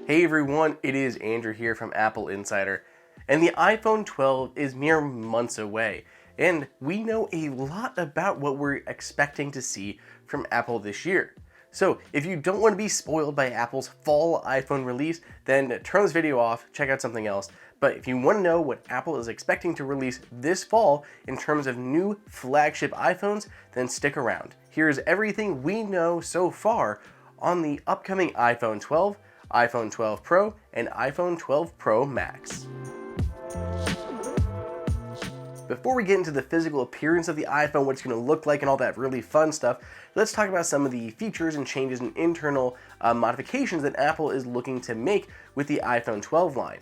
Hey everyone, it is Andrew here from AppleInsider, and the iPhone 12 is mere months away, and we know a lot about what we're expecting to see from Apple this year. So if you don't want to be spoiled by Apple's fall iPhone release, then turn this video off, check out something else. But if you want to know what Apple is expecting to release this fall in terms of new flagship iPhones, then stick around. Here's everything we know so far on the upcoming iPhone 12, iPhone 12 Pro, and iPhone 12 Pro Max. Before we get into the physical appearance of the iPhone, what it's going to look like and all that really fun stuff, let's talk about some of the features and changes and internal modifications that Apple is looking to make with the iPhone 12 line.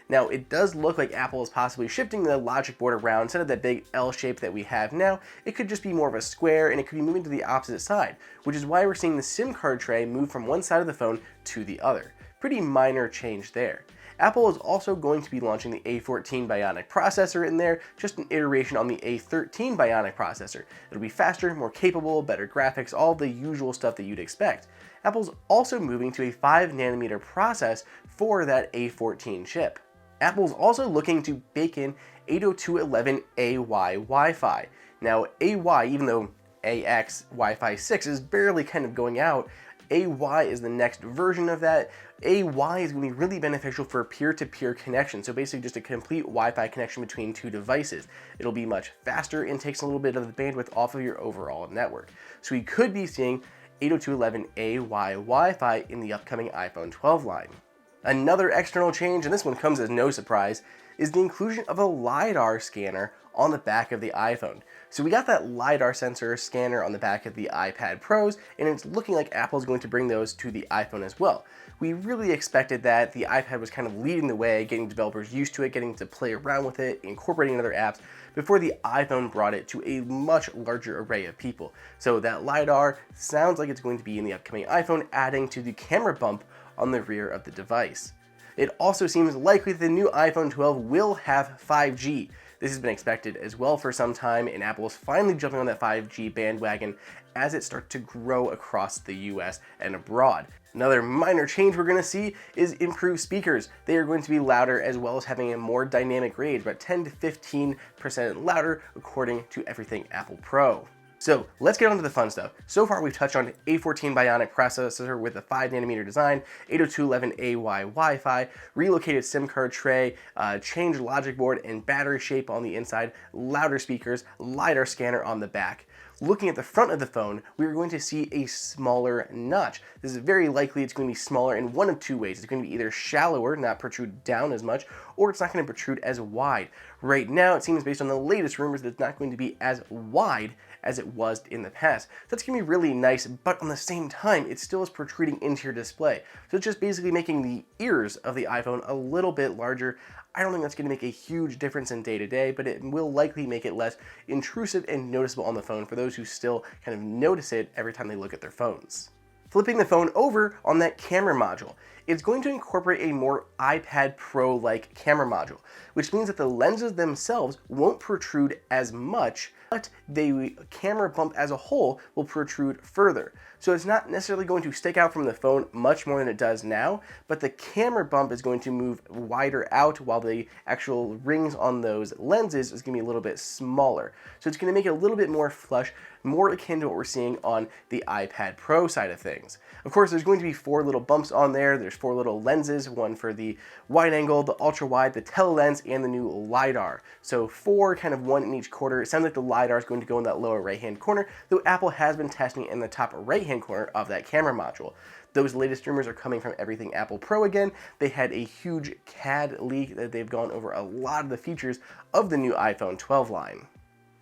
Now, it does look like Apple is possibly shifting the logic board around. Instead of that big L shape that we have now, it could just be more of a square, and it could be moving to the opposite side, which is why we're seeing the SIM card tray move from one side of the phone to the other. Pretty minor change there. Apple is also going to be launching the A14 Bionic processor in there, just an iteration on the A13 Bionic processor. It'll be faster, more capable, better graphics, all the usual stuff that you'd expect. Apple's also moving to a 5nm process for that A14 chip. Apple's also looking to bake in 802.11ay Wi-Fi. Now, AY, even though AX Wi-Fi 6 is barely kind of going out, AY is the next version of that. AY is going to be really beneficial for peer-to-peer connection, so basically just a complete Wi-Fi connection between two devices. It'll be much faster and takes a little bit of the bandwidth off of your overall network. So we could be seeing 802.11ay Wi-Fi in the upcoming iPhone 12 line. Another external change, and this one comes as no surprise, is the inclusion of a LiDAR scanner on the back of the iPhone. So we got that LiDAR sensor scanner on the back of the iPad Pros, and it's looking like Apple's going to bring those to the iPhone as well. We really expected that. The iPad was kind of leading the way, getting developers used to it, getting to play around with it, incorporating other apps, before the iPhone brought it to a much larger array of people. So that LiDAR sounds like it's going to be in the upcoming iPhone, adding to the camera bump on the rear of the device. It also seems likely that the new iPhone 12 will have 5G. This has been expected as well for some time, and Apple is finally jumping on that 5G bandwagon as it starts to grow across the US and abroad. Another minor change we're going to see is improved speakers. They are going to be louder, as well as having a more dynamic range, about 10 to 15% louder according to Everything Apple Pro. So let's get on to the fun stuff. So far we've touched on A14 Bionic processor with a 5nm design, 802.11ay Wi-Fi, relocated SIM card tray, changed logic board and battery shape on the inside, louder speakers, LiDAR scanner on the back. Looking at the front of the phone, we're going to see a smaller notch. This is very likely it's going to be smaller in one of two ways. It's going to be either shallower, not protrude down as much, or it's not going to protrude as wide. Right now, it seems based on the latest rumors that it's not going to be as wide as it was in the past. So that's going to be really nice, but on the same time, it still is protruding into your display. So it's just basically making the ears of the iPhone a little bit larger. I don't think that's going to make a huge difference in day-to-day, but it will likely make it less intrusive and noticeable on the phone for those who still kind of notice it every time they look at their phones. Flipping the phone over on that camera module, it's going to incorporate a more iPad Pro-like camera module, which means that the lenses themselves won't protrude as much, but the camera bump as a whole will protrude further. So it's not necessarily going to stick out from the phone much more than it does now, but the camera bump is going to move wider out while the actual rings on those lenses is going to be a little bit smaller. So it's going to make it a little bit more flush, more akin to what we're seeing on the iPad Pro side of things. Of course, there's going to be 4 little bumps on there. There's 4 little lenses, one for the wide angle, the ultra wide, the tele lens, and the new LiDAR. So 4, kind of one in each quarter. It sounds like the LiDAR is going to go in that lower right-hand corner, though Apple has been testing it in the top right-hand corner of that camera module. Those latest rumors are coming from Everything Apple Pro again. They had a huge CAD leak that they've gone over a lot of the features of the new iPhone 12 line.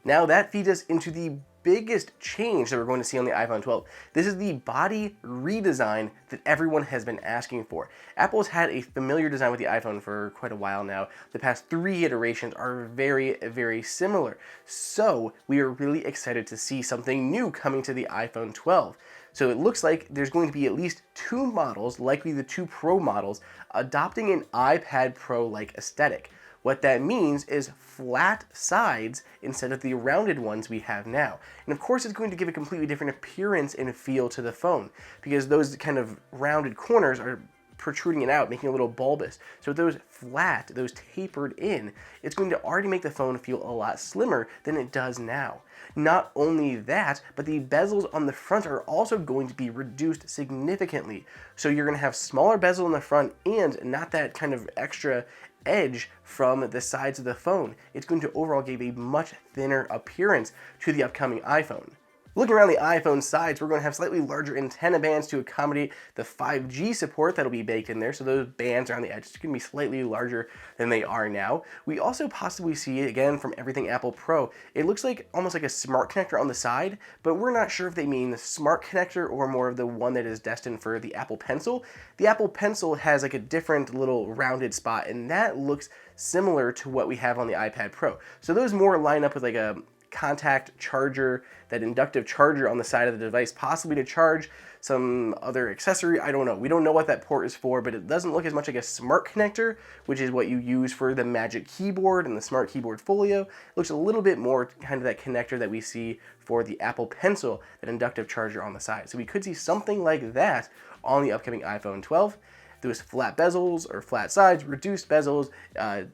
Now that feeds us into the biggest change that we're going to see on the iPhone 12. This is the body redesign that everyone has been asking for. Apple has had a familiar design with the iPhone for quite a while now. The past 3 iterations are very, very similar. So we are really excited to see something new coming to the iPhone 12. So it looks like there's going to be at least 2 models, likely the 2 Pro models, adopting an iPad Pro-like aesthetic. What that means is flat sides instead of the rounded ones we have now. And of course it's going to give a completely different appearance and feel to the phone, because those kind of rounded corners are protruding it out, making it a little bulbous. So with those flat, those tapered in, it's going to already make the phone feel a lot slimmer than it does now. Not only that, but the bezels on the front are also going to be reduced significantly. So you're going to have smaller bezel in the front and not that kind of extra edge from the sides of the phone. It's going to overall give a much thinner appearance to the upcoming iPhone. Looking around the iPhone sides, we're going to have slightly larger antenna bands to accommodate the 5G support that'll be baked in there, so those bands around the edges can be slightly larger than they are now. We also possibly see, again, from everything Apple Pro, it looks like almost like a smart connector on the side, but we're not sure if they mean the smart connector or more of the one that is destined for the Apple Pencil. The Apple Pencil has like a different little rounded spot, and that looks similar to what we have on the iPad Pro. So those more line up with like a contact charger, that inductive charger on the side of the device, possibly to charge some other accessory. I don't know. We don't know what that port is for, but it doesn't look as much like a smart connector, which is what you use for the Magic Keyboard and the Smart Keyboard Folio. It looks a little bit more kind of that connector that we see for the Apple Pencil, that inductive charger on the side. So we could see something like that on the upcoming iPhone 12. Those flat bezels or flat sides, reduced bezels,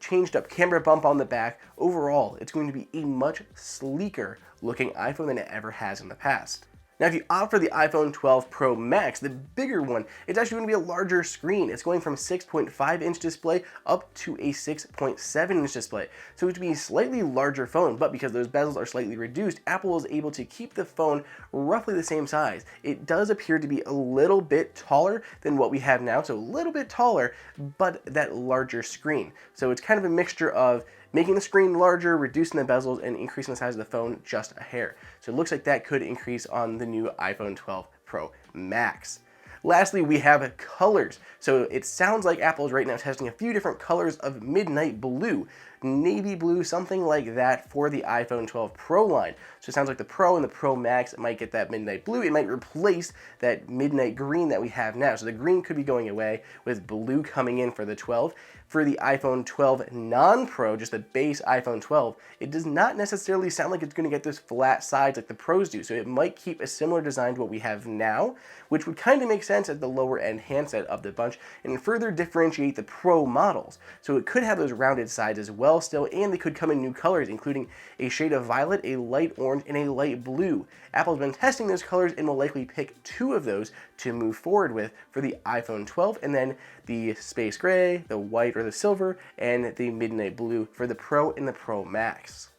changed up camera bump on the back. Overall, it's going to be a much sleeker looking iPhone than it ever has in the past. Now, if you opt for the iPhone 12 Pro Max, the bigger one, it's actually going to be a larger screen. It's going from 6.5-inch display up to a 6.7-inch display. So it's going to be a slightly larger phone, but because those bezels are slightly reduced, Apple is able to keep the phone roughly the same size. It does appear to be a little bit taller than what we have now, so a little bit taller, but that larger screen. So it's kind of a mixture of making the screen larger, reducing the bezels, and increasing the size of the phone just a hair. So it looks like that could increase on the new iPhone 12 Pro Max. Lastly, we have colors. So it sounds like Apple is right now testing a few different colors of midnight blue, navy blue, something like that for the iPhone 12 Pro line. So it sounds like the Pro and the Pro Max might get that midnight blue. It might replace that midnight green that we have now. So the green could be going away with blue coming in for the 12. For the iPhone 12 non-Pro, just the base iPhone 12, it does not necessarily sound like it's going to get those flat sides like the Pros do. So it might keep a similar design to what we have now, which would kind of make sense at the lower end handset of the bunch and further differentiate the Pro models. So it could have those rounded sides as well still, and they could come in new colors, including a shade of violet, a light orange, and a light blue. Apple's been testing those colors and will likely pick two of those to move forward with for the iPhone 12, and then the space gray, the white or the silver, and the midnight blue for the Pro and the Pro Max.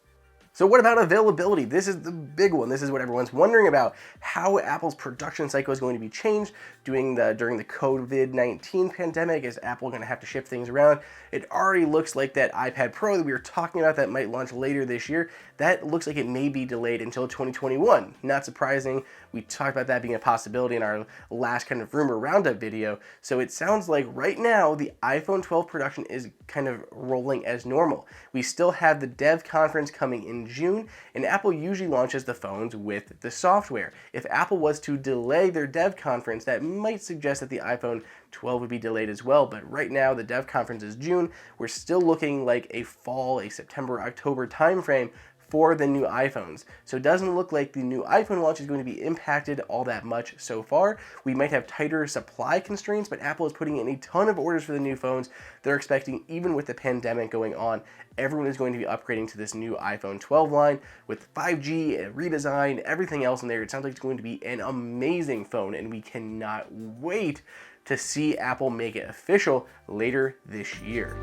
So what about availability? This is the big one. This is what everyone's wondering about, how Apple's production cycle is going to be changed during the COVID-19 pandemic. Is Apple going to have to shift things around? It already looks like that iPad Pro that we were talking about that might launch later this year, that looks like it may be delayed until 2021. Not surprising. We talked about that being a possibility in our last kind of rumor roundup video. So it sounds like right now the iPhone 12 production is kind of rolling as normal. We still have the dev conference coming in June, and Apple usually launches the phones with the software. If Apple was to delay their dev conference, that might suggest that the iPhone 12 would be delayed as well, but right now the dev conference is June. We're still looking like a fall, a September, October timeframe for the new iPhones. So it doesn't look like the new iPhone launch is going to be impacted all that much so far. We might have tighter supply constraints, but Apple is putting in a ton of orders for the new phones. They're expecting, even with the pandemic going on, everyone is going to be upgrading to this new iPhone 12 line with 5G and redesign, everything else in there. It sounds like it's going to be an amazing phone, and we cannot wait to see Apple make it official later this year.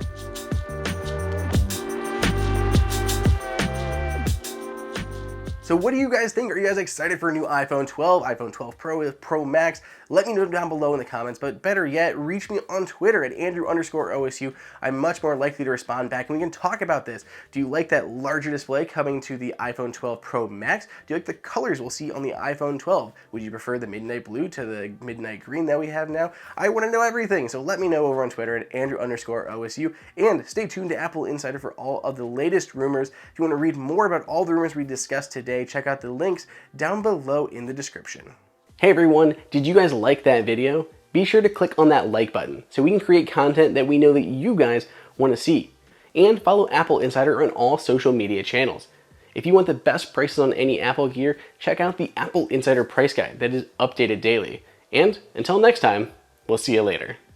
So what do you guys think? Are you guys excited for a new iPhone 12, iPhone 12 Pro, Pro Max? Let me know down below in the comments, but better yet, reach me on Twitter at Andrew_OSU. I'm much more likely to respond back, and we can talk about this. Do you like that larger display coming to the iPhone 12 Pro Max? Do you like the colors we'll see on the iPhone 12? Would you prefer the midnight blue to the midnight green that we have now? I want to know everything, so let me know over on Twitter at Andrew_OSU, and stay tuned to Apple Insider for all of the latest rumors. If you want to read more about all the rumors we discussed today, check out the links down below in the description. Hey everyone, did you guys like that video? Be sure to click on that like button so we can create content that we know that you guys want to see. And follow Apple Insider on all social media channels. If you want the best prices on any Apple gear, check out the Apple Insider price guide that is updated daily. And until next time, we'll see you later.